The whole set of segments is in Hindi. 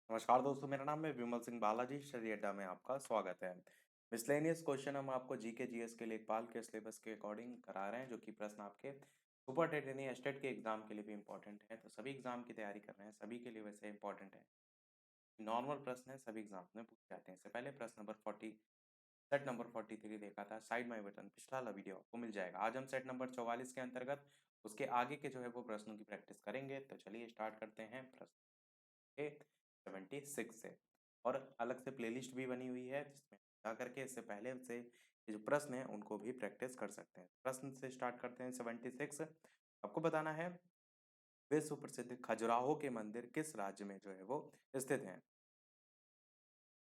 नमस्कार दोस्तों, मेरा नाम है विमल सिंह बालाजी। स्टडी अड्डा में आपका स्वागत है। मिसलेनियस क्वेश्चन हम आपको जीके जीएस के लेखपाल के सिलेबस के अकॉर्डिंग करा रहे हैं, जो कि प्रश्न आपके सुपर यानी एस्टेट के एग्जाम के लिए भी इंपॉर्टेंट है। तो सभी एग्जाम की तैयारी कर रहे हैं, सभी के लिए वैसे इंपॉर्टेंट है। नॉर्मल प्रश्न है, सभी एग्जाम में पूछे जाते हैं। इससे पहले प्रश्न नंबर 40 सेट नंबर 43 देखा था, साइड माई बटन पिछला वाला वीडियो आपको मिल जाएगा। आज हम सेट नंबर 44 के अंतर्गत उसके आगे के जो है वो प्रश्नों की प्रैक्टिस करेंगे। तो चलिए स्टार्ट करते हैं प्रश्न के 76 से। और अलग से प्लेलिस्ट भी बनी हुई है, जिसमें जा करके इससे पहले से ये जो प्रश्न है उनको भी प्रैक्टिस कर सकते हैं। प्रश्न से स्टार्ट करते हैं। 76 आपको बताना है, विश्व प्रसिद्ध खजुराहो के मंदिर किस राज्य में जो है वो स्थित हैं?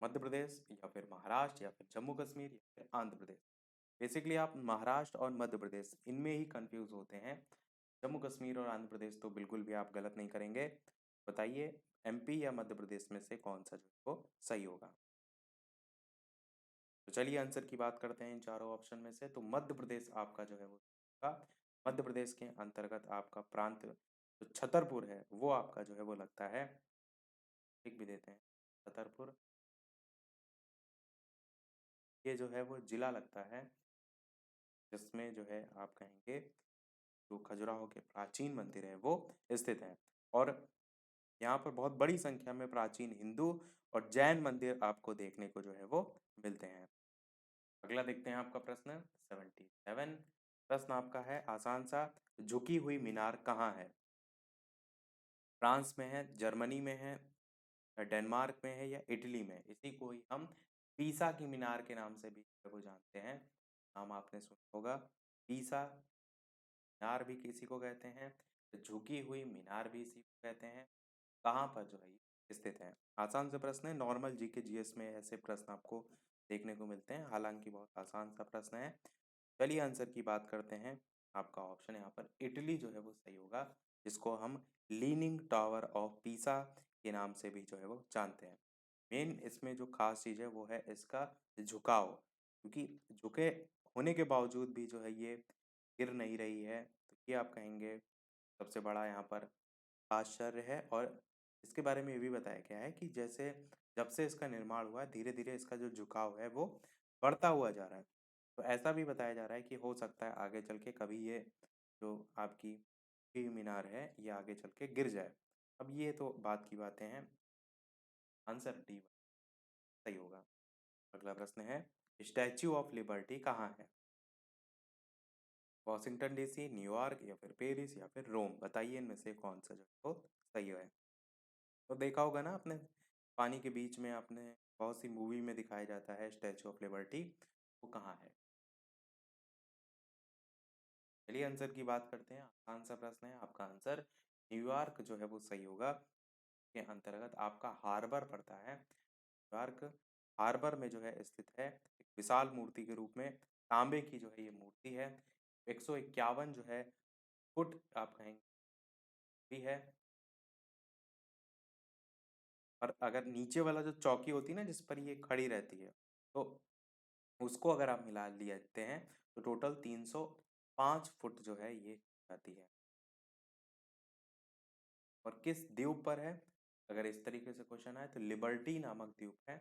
मध्य प्रदेश या फिर महाराष्ट्र या फिर जम्मू कश्मीर या फिर आंध्र प्रदेश। बेसिकली आप महाराष्ट्र और मध्य प्रदेश इनमें ही कंफ्यूज होते हैं। जम्मू कश्मीर और आंध्र प्रदेश तो बिल्कुल भी आप गलत नहीं करेंगे। बताइए, एमपी या मध्य प्रदेश में से कौन सा जो है वो सही होगा? तो चलिए आंसर की बात करते हैं इन चारों ऑप्शन में से। तो मध्य प्रदेश आपका जो है वो होगा। मध्य प्रदेश के अंतर्गत आपका प्रांत जो छतरपुर है वो आपका जो है वो लगता है। लिख भी देते हैं, छतरपुर ये जो है वो जिला लगता है, जिसमें जो है आप कहेंगे जो खजुराहो के प्राचीन मंदिर है वो स्थित हैं। और यहाँ पर बहुत बड़ी संख्या में प्राचीन हिंदू और जैन मंदिर आपको देखने को जो है वो मिलते हैं। अगला देखते हैं आपका प्रश्न 77। प्रश्न आपका है आसान सा, झुकी हुई मीनार कहाँ है? फ्रांस में है, जर्मनी में है, डेनमार्क में है या इटली में? इसी को ही हम पीसा की मीनार के नाम से भी वो जानते हैं। नाम आपने सुना होगा, पीसा मीनार भी किसी को कहते हैं, झुकी हुई मीनार भी इसी को कहते हैं। कहाँ पर जो है ये स्थित है? आसान से प्रश्न है, नॉर्मल जीके जीएस में ऐसे प्रश्न आपको देखने को मिलते हैं, हालांकि बहुत आसान सा प्रश्न है। चलिए आंसर की बात करते हैं। आपका ऑप्शन यहाँ पर इटली जो है वो सही होगा, जिसको हम लीनिंग टावर ऑफ पीसा के नाम से भी जो है वो जानते हैं। मेन इसमें जो खास चीज़ है वो है इसका झुकाव, क्योंकि झुके होने के बावजूद भी जो है ये गिर नहीं रही है। तो ये आप कहेंगे सबसे बड़ा यहाँ पर आश्चर्य है। और इसके बारे में ये भी बताया गया है कि जैसे जब से इसका निर्माण हुआ है, धीरे धीरे इसका जो झुकाव है वो बढ़ता हुआ जा रहा है। तो ऐसा भी बताया जा रहा है कि हो सकता है आगे चल के कभी ये जो आपकी मीनार है ये आगे चल के गिर जाए। अब ये तो बात की बातें हैं। आंसर डी सही होगा। अगला प्रश्न है, स्टैच्यू ऑफ लिबर्टी कहाँ है? वॉशिंगटन डीसी, न्यूयॉर्क या फिर पेरिस या फिर रोम? बताइए इनमें से कौन सा जो है वो सही है। तो देखा होगा ना आपने, पानी के बीच में आपने बहुत सी मूवी में दिखाया जाता है स्टैचू ऑफ लिबर्टी, वो कहाँ है? चलिए आंसर की बात करते हैं। आसान सा प्रश्न है, आपका आंसर न्यूयॉर्क जो है वो सही होगा। के अंतर्गत आपका हार्बर पड़ता है। न्यूयॉर्क हार्बर में जो है स्थित है, एक विशाल मूर्ति के रूप में तांबे की जो है ये मूर्ति है। 151 जो है फुट आप कहेंगे भी है। और अगर नीचे वाला जो चौकी होती है ना जिस पर ये खड़ी रहती है, तो उसको अगर आप मिला लेते हैं तो टोटल 305 फुट जो है ये जाती है। और किस द्वीप पर है? अगर इस तरीके से क्वेश्चन आए तो लिबर्टी नामक द्वीप है,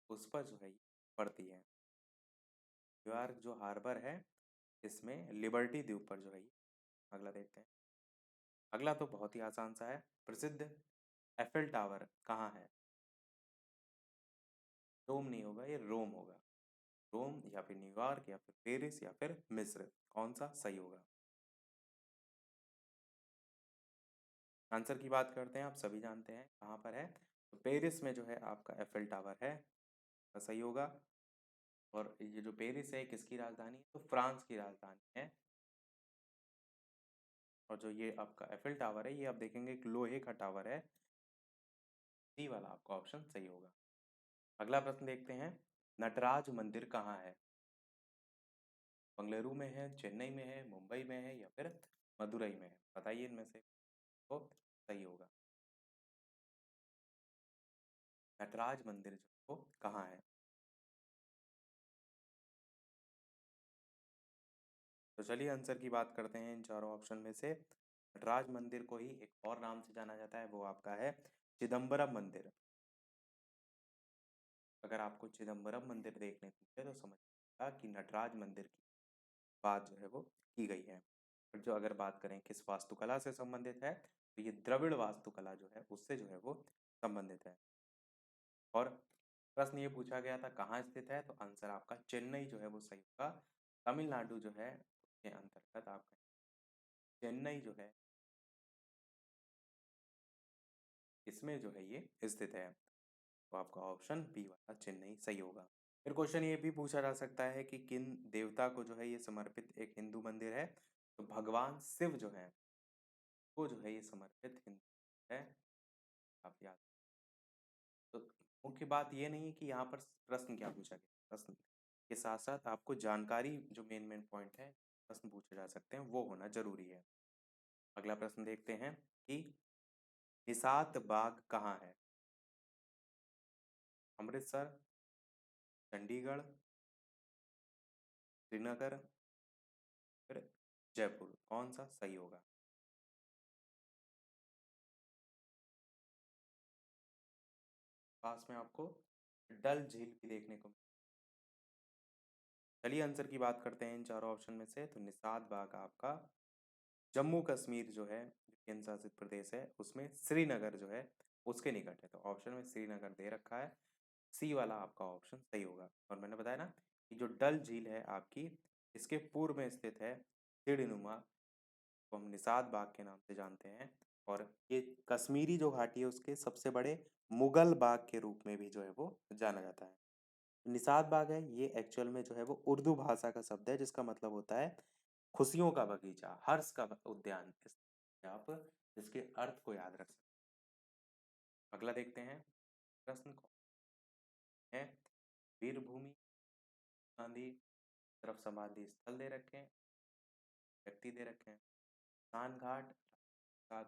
उस पर जो है ये पड़ती है। न्यूयॉर्क जो हार्बर है इसमें लिबर्टी द्वीप पर जो है ये। अगला देखते हैं। अगला तो बहुत ही आसान सा है, प्रसिद्ध एफिल टावर कहाँ है? रोम नहीं होगा, ये रोम होगा। रोम या फिर न्यूयॉर्क या फिर पेरिस या फिर मिस्र, कौन सा सही होगा? आंसर की बात करते हैं, आप सभी जानते हैं कहाँ पर है। तो पेरिस में जो है आपका एफिल टावर है, तो सही होगा। और ये जो पेरिस है किसकी राजधानी है? तो फ्रांस की राजधानी है। और जो ये आपका एफिल टावर है ये आप देखेंगे एक लोहे का टावर है। सी वाला आपका ऑप्शन सही होगा। अगला प्रश्न देखते हैं, नटराज मंदिर कहाँ है? बंगलुरु में है, चेन्नई में है, मुंबई में है या फिर मदुरई में है? बताइए इनमें से तो सही होगा। नटराज मंदिर जो है वो कहाँ है? तो चलिए आंसर की बात करते हैं इन चारों ऑप्शन में से। नटराज मंदिर को ही एक और नाम से जाना जाता है, वो आपका है चिदम्बरम मंदिर। अगर आपको चिदम्बरम मंदिर देखने को मिले तो समझिएगा कि नटराज मंदिर की बात जो है वो की गई है। और जो अगर बात करें किस वास्तुकला से संबंधित है, तो ये द्रविड़ वास्तुकला जो है उससे जो है वो संबंधित है। और प्रश्न ये पूछा गया था कहाँ स्थित है, तो आंसर आपका चेन्नई जो है वो सही होगा। तमिलनाडु जो है उसके अंतर्गत आपका चेन्नई जो है इसमें जो है ये स्थित है। तो आपका ऑप्शन बी वाला चेन्नई सही होगा। फिर क्वेश्चन ये भी पूछा जा सकता है कि किन देवता को जो है ये समर्पित एक हिंदू मंदिर है, तो भगवान शिव जो है वो जो है ये समर्पित हिंदू है। आप याद, तो मुख्य बात ये नहीं है कि यहाँ पर प्रश्न क्या पूछा गया, प्रश्न के साथ साथ आपको जानकारी जो मेन मेन पॉइंट है प्रश्न पूछे जा सकते हैं वो होना जरूरी है। अगला प्रश्न देखते हैं कि निषाद बाग कहाँ है। अमृतसर, चंडीगढ़, श्रीनगर, फिर जयपुर, कौन सा सही होगा। पास में आपको डल झील भी देखने को। चलिए आंसर की बात करते हैं इन चारों ऑप्शन में से। तो निषाद बाग आपका जम्मू कश्मीर जो है जो केंद्र शासित प्रदेश है उसमें श्रीनगर जो है उसके निकट है। तो ऑप्शन में श्रीनगर दे रखा है, सी वाला आपका ऑप्शन सही होगा। और मैंने बताया ना कि जो डल झील है आपकी इसके पूर्व में स्थित है सीढ़ीनुमा, को हम निषाद बाग के नाम से जानते हैं। और ये कश्मीरी जो घाटी है उसके सबसे बड़े मुगल बाग के रूप में भी जो है वो जाना जाता है। निषाद बाग है ये एक्चुअल में जो है वो उर्दू भाषा का शब्द है जिसका मतलब होता है खुशियों का बगीचा, हर्ष का उद्यान। आप इसके अर्थ को याद रख सकते हैं। अगला देखते हैं प्रश्न कौन है। वीरभूमि गांधी तरफ समाधि स्थल दे रखे हैं, व्यक्ति दे रखे हैं। स्नान घाट, घाट,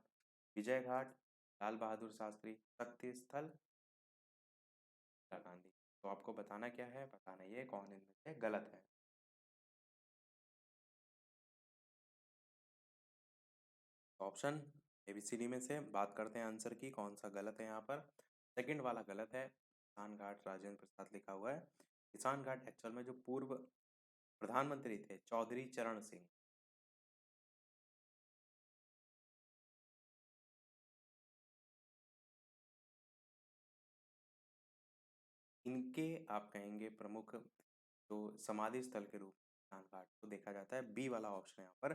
विजय घाट, लाल बहादुर शास्त्री शक्ति स्थल, इंदिरा गांधी। तो आपको बताना क्या है, बताना ये कौन इनमें से गलत है। ऑप्शन एबीसीडी में से बात करते हैं आंसर की कौन सा गलत है यहाँ पर। सेकंड वाला गलत है, किसान घाट राजेंद्र प्रसाद लिखा हुआ है। किसान घाट एक्चुअल में जो पूर्व प्रधानमंत्री थे चौधरी चरण सिंह, इनके आप कहेंगे प्रमुख जो समाधि स्थल के रूप में किसान घाट को देखा जाता है। बी वाला ऑप्शन यहाँ पर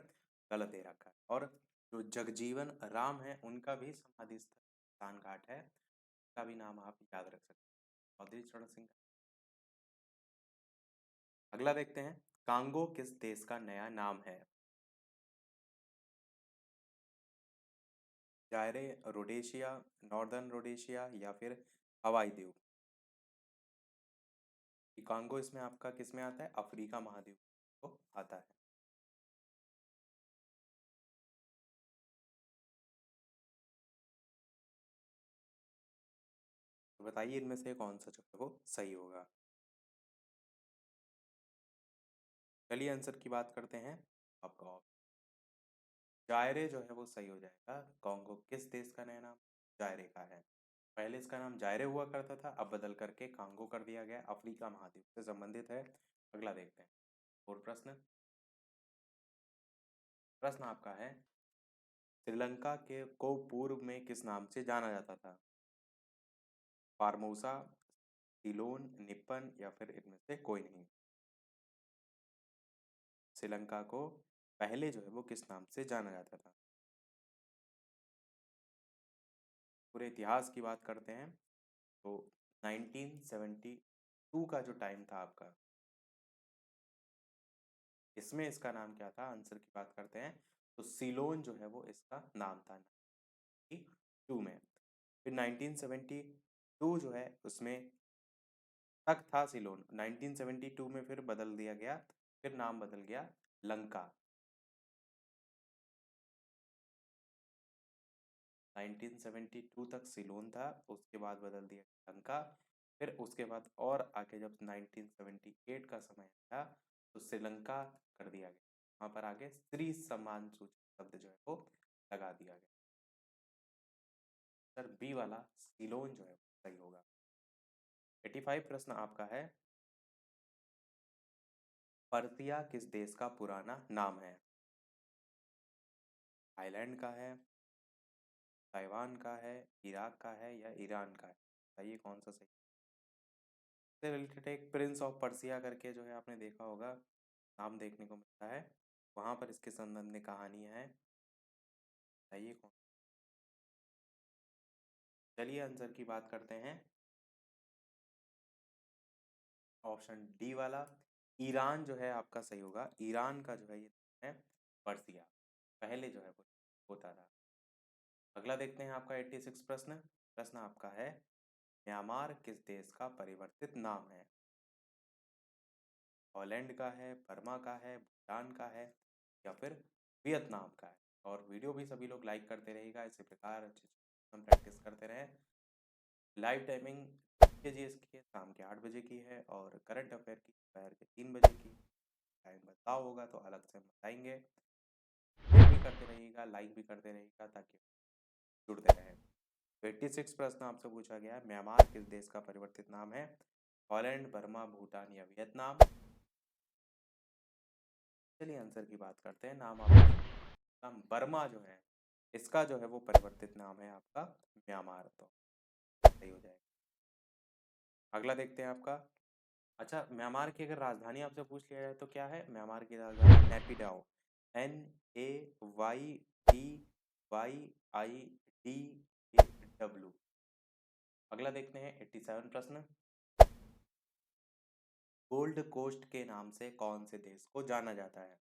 गलत दे रखा है। और जो जगजीवन राम है उनका भी समाधि स्थल किसान घाट है, का भी नाम आप याद रख सकते हैं, चौधरी चरण सिंह। अगला देखते हैं कांगो किस देश का नया नाम है। जायरे, रोडेशिया, नॉर्दर्न रोडेशिया या फिर हवाई द्वीप। कांगो इसमें आपका किस में आता है, अफ्रीका महाद्वीप को आता है। तो बताइए इनमें से कौन सा जो है वो सही होगा। चलिए आंसर की बात करते हैं। आपका जायरे जो है वो सही हो जाएगा। कांगो किस देश का नया नाम जायरे का है। पहले इसका नाम जायरे हुआ करता था, अब बदल करके कांगो कर दिया गया, अफ्रीका महाद्वीप से संबंधित है। अगला देखते हैं और प्रश्न। प्रश्न आपका है श्रीलंका के को पूर्व में किस नाम से जाना जाता था। फार्मोसा, सिलोन, निपन या फिर इनमें से कोई नहीं। श्रीलंका को पहले जो है वो किस नाम से जाना जाता था। पूरे इतिहास की बात करते हैं तो 1972 का जो टाइम था आपका, इसमें इसका नाम क्या था, आंसर की बात करते हैं तो सिलोन जो है वो इसका नाम था 92 में। फिर 1972 जो है उसमें तक था सिलोन, 1972 में फिर बदल दिया गया, फिर नाम बदल गया लंका। 1972 तक सिलोन था, उसके बाद बदल दिया लंका। फिर उसके बाद और आगे जब 1978 का समय आया तो श्रीलंका कर दिया गया, वहां पर आगे स्त्री सम्मान सूचक शब्द जो है वो लगा दिया गया। सर बी वाला सिलोन जो है सही होगा। 85 प्रश्न आपका है, पर्सिया किस देश का पुराना नाम है? थाईलैंड का है, ताइवान का है, इराक का है या ईरान का है? बताइए कौन सा सही से रिलेटेड। एक प्रिंस ऑफ पर्सिया करके जो है आपने देखा होगा, नाम देखने को मिलता है, वहां पर इसके संबंध में कहानी है। बताइए कौन। चलिए आंसर की बात करते हैं। ऑप्शन डी वाला ईरान जो है आपका सही होगा। ईरान का जो है ये है पर्सिया, पहले जो है वो होता था। अगला देखते हैं आपका 86 प्रश्न। प्रश्न आपका है, म्यांमार किस देश का परिवर्तित नाम है? हॉलैंड का है, बर्मा का है, भूटान का है या फिर वियतनाम का है? और वीडियो भी सभी लोग लाइक करते रहेगा, इसी प्रकार अच्छे हम प्रैक्टिस करते रहें। लाइव टाइमिंग केजीएस की है, शाम के 8 बजे की है, और करंट अफेयर की दोपहर के 3 बजे की। टाइम बदलाव होगा तो अलग से हम बताएंगे। शेयर भी करते रहिएगा, लाइक भी करते रहिएगा ताकि जुड़ते रहें। 86 प्रश्न आपसे पूछा गया है, म्यांमार किस देश का परिवर्तित नाम है? हॉलैंड, बर्मा, भूटान या वियतनाम? चलिए आंसर की बात करते हैं। नाम आपका बर्मा जो है, इसका जो है वो परिवर्तित नाम है आपका म्यांमार, तो सही हो जाएगा। अगला देखते हैं आपका। अच्छा, म्यांमार की अगर राजधानी आपसे पूछ लिया जाए तो क्या है? म्यांमार की राजधानी नेपिडाओ, NAYPYIDAW। अगला देखते हैं 87 प्रश्न। गोल्ड कोस्ट के नाम से कौन से देश को जाना जाता है?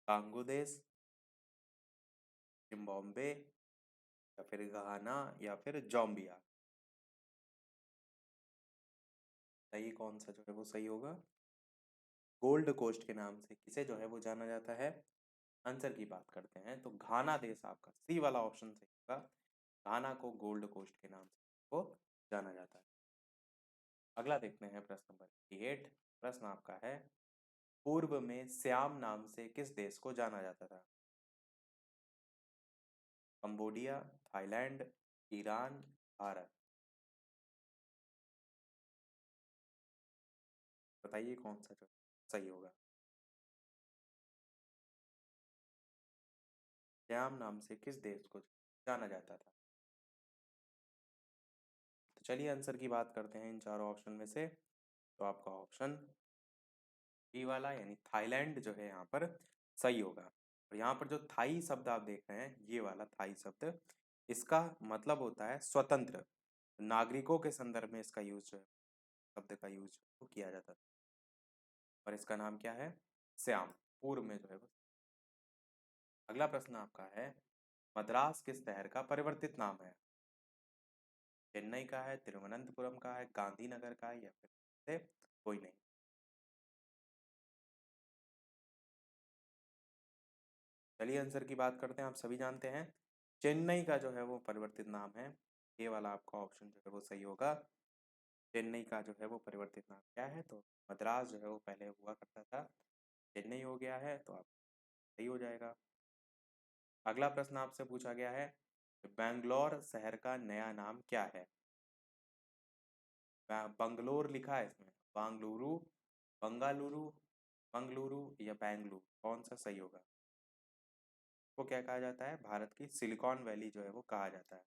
कांगो देश, जिम्बाब्वे या फिर घाना या फिर जॉम्बिया? बताइए कौन सा जो है वो सही होगा। गोल्ड कोस्ट के नाम से किसे जो है वो जाना जाता है? आंसर की बात करते हैं तो घाना देश आपका सी वाला ऑप्शन सही होगा। घाना को गोल्ड कोस्ट के नाम से वो जाना जाता है। अगला देखते हैं प्रश्न नंबर 8। प्रश्न आपका है, पूर्व में श्याम नाम से किस देश को जाना जाता था? Cambodia, Thailand, Iran, Bharat? बताइए कौन सा जो सही होगा। श्याम नाम से किस देश को जाना जाता था? तो चलिए आंसर की बात करते हैं इन चारों ऑप्शन में से। तो आपका ऑप्शन बी वाला यानी थाईलैंड जो है यहाँ पर सही होगा। और यहाँ पर जो थाई शब्द आप देख रहे हैं, ये वाला थाई शब्द, इसका मतलब होता है स्वतंत्र नागरिकों के संदर्भ में इसका यूज जो है, शब्द का यूज तो किया जाता था। और इसका नाम क्या है? श्याम, पूर्व में जो है वो। अगला प्रश्न आपका है, मद्रास किस शहर का परिवर्तित नाम है? चेन्नई का है, तिरुवनंतपुरम का है, गांधीनगर का है या फिर से कोई नहीं? चलिए आंसर की बात करते हैं। आप सभी जानते हैं चेन्नई का जो है वो परिवर्तित नाम है। ये वाला आपका ऑप्शन जो है वो सही होगा। चेन्नई का जो है वो परिवर्तित नाम क्या है? तो मद्रास जो है वो पहले हुआ करता था, चेन्नई हो गया है, तो आप सही हो जाएगा। अगला प्रश्न आपसे पूछा गया है, बैंगलोर शहर का नया नाम क्या है? बंगलोर लिखा है इसमें, बांगलुरु, बंगालुरु, मंगलुरु या बैंगलुरु, कौन सा सही होगा? वो क्या कहा जाता है? भारत की सिलिकॉन वैली जो है वो कहा जाता है।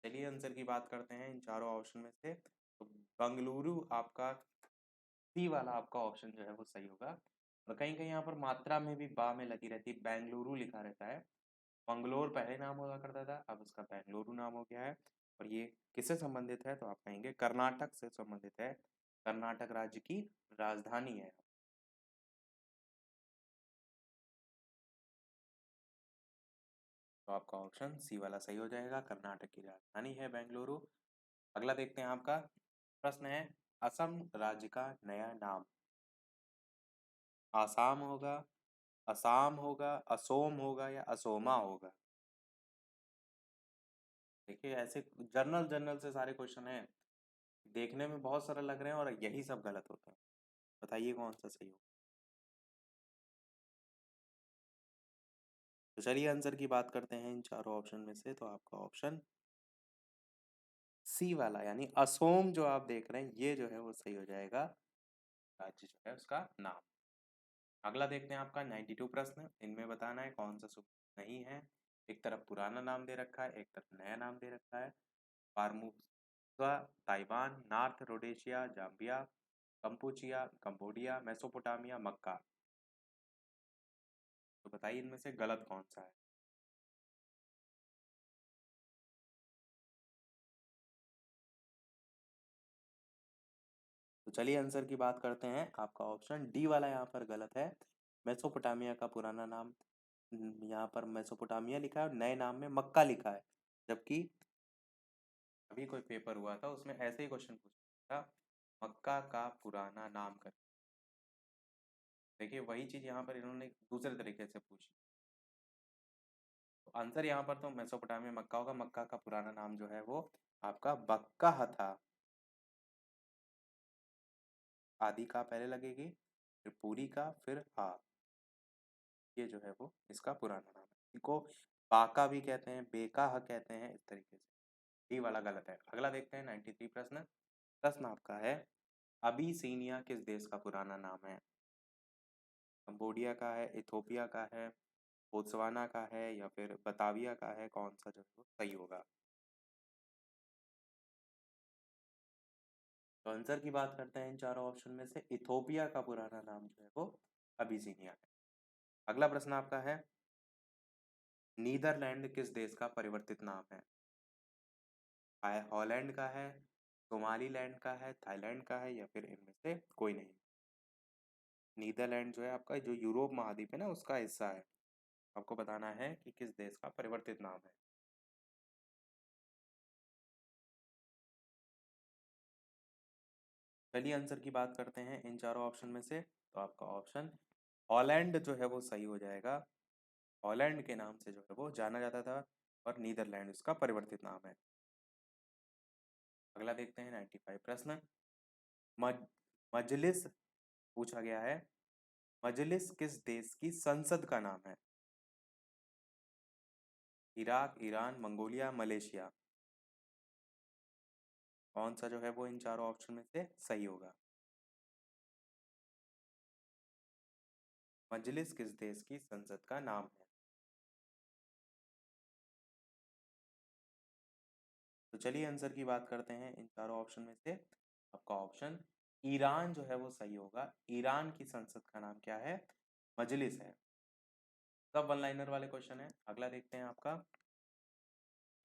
चलिए आंसर की बात करते हैं इन चारों ऑप्शन में से। तो बंगलुरु आपका सी वाला आपका ऑप्शन जो है वो सही होगा। और कहीं कहीं यहाँ पर मात्रा में भी बा में लगी रहती है, बेंगलुरु लिखा रहता है। मंगलोर पहले नाम हुआ करता था, अब उसका बेंगलुरु नाम हो गया है। और ये किससे संबंधित है? तो आप कहेंगे कर्नाटक से संबंधित है, कर्नाटक राज्य की राजधानी है। तो आपका ऑप्शन सी वाला सही हो जाएगा, कर्नाटक की राजधानी है बेंगलुरु। अगला देखते हैं आपका प्रश्न है, असम राज्य का नया नाम आसाम होगा, असम होगा, असोम होगा या असोमा होगा? देखिए ऐसे जनरल जनरल से सारे क्वेश्चन हैं, देखने में बहुत सारा लग रहे हैं और यही सब गलत होते हैं। बताइए कौन सा सही हो। तो चलिए आंसर की बात करते हैं इन चारों ऑप्शन में से। तो आपका ऑप्शन सी वाला यानी असोम जो आप देख रहे हैं ये जो है वो सही हो जाएगा, राज्य जो है उसका नाम। अगला देखते हैं आपका 92 प्रश्न। इनमें बताना है कौन सा सुपर नहीं है। एक तरफ पुराना नाम दे रखा है, एक तरफ नया नाम दे रखा है। Formosa, Taiwan, North Rhodesia, Zambia, Kampuchea, Cambodia, Mesopotamia, Mecca. तो बताइए इनमें से गलत कौन सा है। तो चलिए आंसर की बात करते हैं। आपका ऑप्शन डी वाला यहाँ पर गलत है। मेसोपोटामिया का पुराना नाम यहाँ पर मेसोपोटामिया लिखा है और नए नाम में मक्का लिखा है। जबकि अभी कोई पेपर हुआ था उसमें ऐसे ही क्वेश्चन पूछा था, मक्का का पुराना नाम कर। देखिए वही चीज यहाँ पर इन्होंने दूसरे तरीके से पूछी। तो आंसर यहाँ पर तो मेसोपोटामिया मक्का होगा। मक्का का पुराना नाम जो है वो आपका बक्का था। आदि का पहले लगेगी, फिर पूरी का, फिर हा। ये जो है वो इसका पुराना नाम है। इनको बाका भी कहते हैं, बेकाह कहते हैं, इस तरीके से। डी वाला गलत है। अगला देखते हैं 93 प्रश्न। प्रश्न आपका है, अबीसीनिया किस देश का पुराना नाम है। कंबोडिया का है, इथोपिया का है, बोत्सवाना का है या फिर बताविया का है। कौन सा जो है वो सही होगा। तो आंसर की बात करते हैं इन चारों ऑप्शन में से। इथोपिया का पुराना नाम जो है वो अबीसिनिया है। अगला प्रश्न आपका है, नीदरलैंड किस देश का परिवर्तित नाम है। हॉलैंड का है, सोमालीलैंड का है, थाईलैंड का है या फिर इनमें से कोई नहीं। नीदरलैंड जो है आपका जो यूरोप महाद्वीप है ना उसका हिस्सा है। आपको बताना है कि किस देश का परिवर्तित नाम है। चलिए आंसर की बात करते हैं इन चारों ऑप्शन में से। तो आपका ऑप्शन हॉलैंड जो है वो सही हो जाएगा। हॉलैंड के नाम से जो है वो जाना जाता था और नीदरलैंड इसका परिवर्तित नाम है। अगला देखते हैं 95 प्रश्न। मज, मजलिस पूछा गया है, मजलिस किस देश की संसद का नाम है। Iraq, Iran, Mongolia, Malaysia. कौन सा जो है वो इन चारों ऑप्शन में से सही होगा। मजलिस किस देश की संसद का नाम है। तो चलिए आंसर की बात करते हैं इन चारों ऑप्शन में से। आपका ऑप्शन ईरान जो है वो सही होगा। ईरान की संसद का नाम क्या है, मजलिस है। सब वन लाइनर वाले क्वेश्चन है। अगला देखते हैं आपका,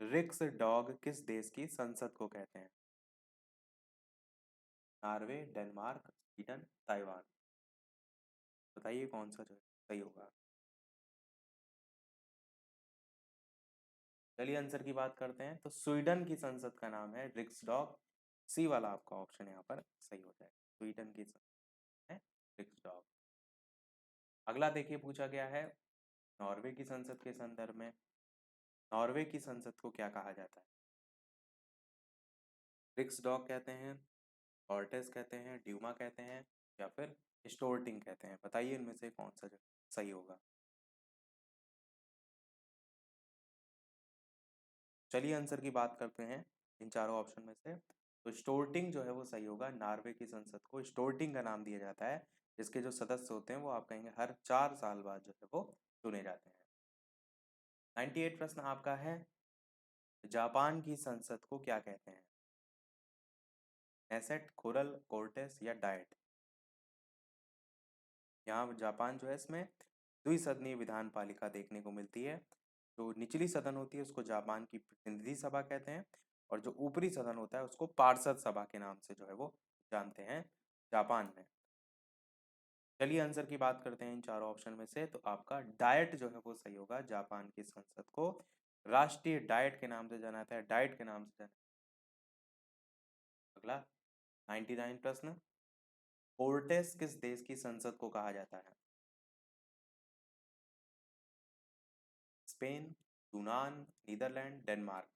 रिक्स डॉग किस देश की संसद को कहते हैं। Norway, Denmark, Sweden, Taiwan. बताइए कौन सा जो है सही होगा। चलिए आंसर की बात करते हैं। तो स्वीडन की संसद का नाम है रिक्स डॉग। सी वाला आपका ऑप्शन यहाँ पर सही हो जाएगा। स्वीडन की संसद है रिक्स डॉग। अगला देखिए पूछा गया है, नॉर्वे की संसद के संदर्भ में, नॉर्वे की संसद को क्या कहा जाता है। रिक्स डॉग कहते हैं, ऑर्टेस कहते हैं, ड्यूमा कहते हैं या फिर स्टोर्टिंग कहते हैं। बताइए इनमें से कौन सा जो सही होगा। चलिए आंसर की बात करते हैं इन चारों ऑप्शन में से। तो स्टोर्टिंग जो है वो सही होगा। नॉर्वे की संसद को स्टोर्टिंग का नाम दिया जाता है। इसके जो सदस्य होते हैं वो आप कहेंगे हर 4 साल बाद जो है वो चुने जाते हैं। 98 प्रश्न आपका है, जापान की संसद को क्या कहते हैं। नेसेट, कोरल, कोर्टेस या डाइट। यहाँ जापान जो है इसमें द्विसदनीय विधान पालिका देखने को मिलती है। जो निचली सदन होती है उसको जापान की प्रतिनिधि सभा कहते हैं और जो ऊपरी सदन होता है उसको पार्षद सभा के नाम से जो है वो जानते हैं जापान में। चलिए आंसर की बात करते हैं इन चारों ऑप्शन में से। तो आपका डाइट जो है वो सही होगा। जापान की संसद को राष्ट्रीय डाइट के नाम से जाना जाता है, डाइट के नाम से जाना। अगला 99 प्रश्न, कोर्टेस किस देश की संसद को कहा जाता है। स्पेन, यूनान, नीदरलैंड, डेनमार्क।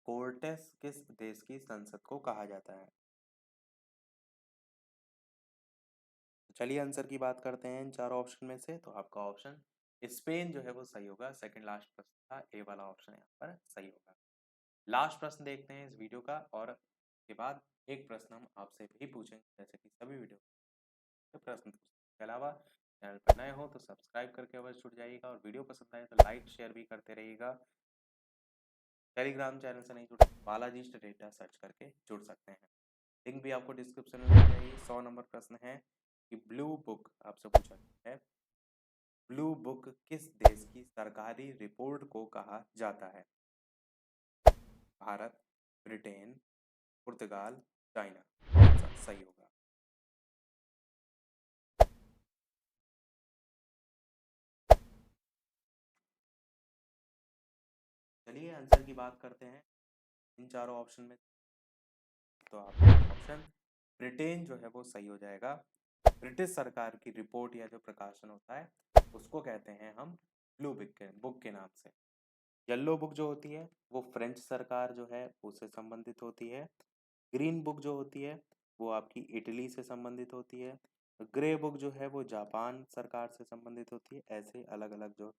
कोर्टेस किस देश की संसद को कहा जाता है? चलिए आंसर की बात करते हैं इन चारों ऑप्शन में से। तो आपका ऑप्शन स्पेन जो है वो सही होगा। सेकंड लास्ट प्रश्न था, ए वाला ऑप्शन यहाँ पर सही होगा। लास्ट प्रश्न देखते हैं इस वीडियो का, और के बाद एक प्रश्न हम आपसे भी पूछेंगे, जैसे कि सभी वीडियो के प्रश्न पूछने के अलावा चैनल पर नए हो तो सब्सक्राइब करके अवश्य जुड़ जाइएगा, और वीडियो पसंद आए तो लाइक शेयर भी करते रहिएगा। टेलीग्राम चैनल से नहीं जुड़े बालाजी डेटा सर्च करके जुड़ सकते हैं, लिंक भी आपको डिस्क्रिप्शन में मिल जाएगी। 100 नंबर प्रश्न है कि ब्लू बुक आपसे पूछा गया है, ब्लू बुक किस देश की सरकारी रिपोर्ट को कहा जाता है? भारत, ब्रिटेन, पुर्तगाल, चाइना, कौन सा सही होगा? चलिए आंसर की बात करते हैं इन चारों ऑप्शन में। तो आपका ऑप्शन ब्रिटेन जो है वो सही हो जाएगा। ब्रिटिश सरकार की रिपोर्ट या जो प्रकाशन होता है उसको कहते हैं हम ब्लू बुक के नाम से। येलो बुक जो होती है वो फ्रेंच सरकार जो है उससे संबंधित होती है। ग्रीन बुक जो होती है वो आपकी इटली से संबंधित होती है। ग्रे बुक जो है वो जापान सरकार से संबंधित होती है। ऐसे अलग अलग जो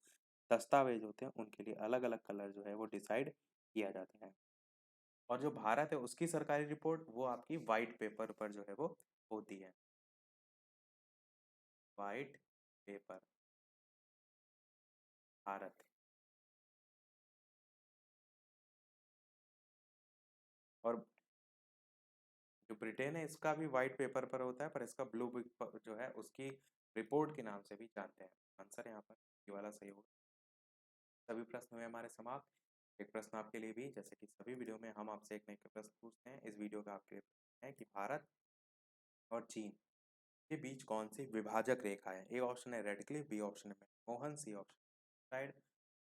दस्तावेज होते हैं उनके लिए अलग अलग कलर जो है वो डिसाइड किया जाता है। और जो भारत है उसकी सरकारी रिपोर्ट वो आपकी वाइट पेपर पर जो है वो होती है। White paper Bharat. और जो ब्रिटेन है इसका भी वाइट पेपर पर होता है, पर इसका ब्लू बुक जो है उसकी रिपोर्ट के नाम से भी जानते हैं। आंसर यहाँ पर ये वाला सही होगा। सभी प्रश्न हुए हमारे समाप्त। एक प्रश्न आपके लिए भी, जैसे कि सभी वीडियो में हम आपसे एक नए प्रश्न पूछते हैं, इस वीडियो का आपके है कि भारत और चीन के बीच कौन सी विभाजक रेखा है? ए ऑप्शन है रेड क्लिफ, बी ऑप्शन है मोहन, सी ऑप्शन साइड,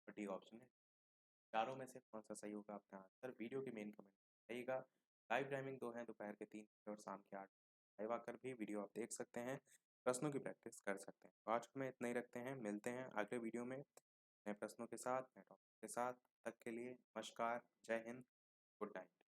और डी ऑप्शन है। चारों में से कौन सा सही होगा? अपना आंसर वीडियो के मेन कमेंट रहेगा। लाइव टाइमिंग 2 है, दोपहर के 3 बजे और शाम के 8 लाइव आकर भी वीडियो आप देख सकते हैं, प्रश्नों की प्रैक्टिस कर सकते हैं। तो आज को में इतना ही रखते हैं, मिलते हैं अगले वीडियो में नए प्रश्नों के साथ, नए टॉपिक के साथ। तब तक के लिए नमस्कार, जय हिंद, गुड नाइट।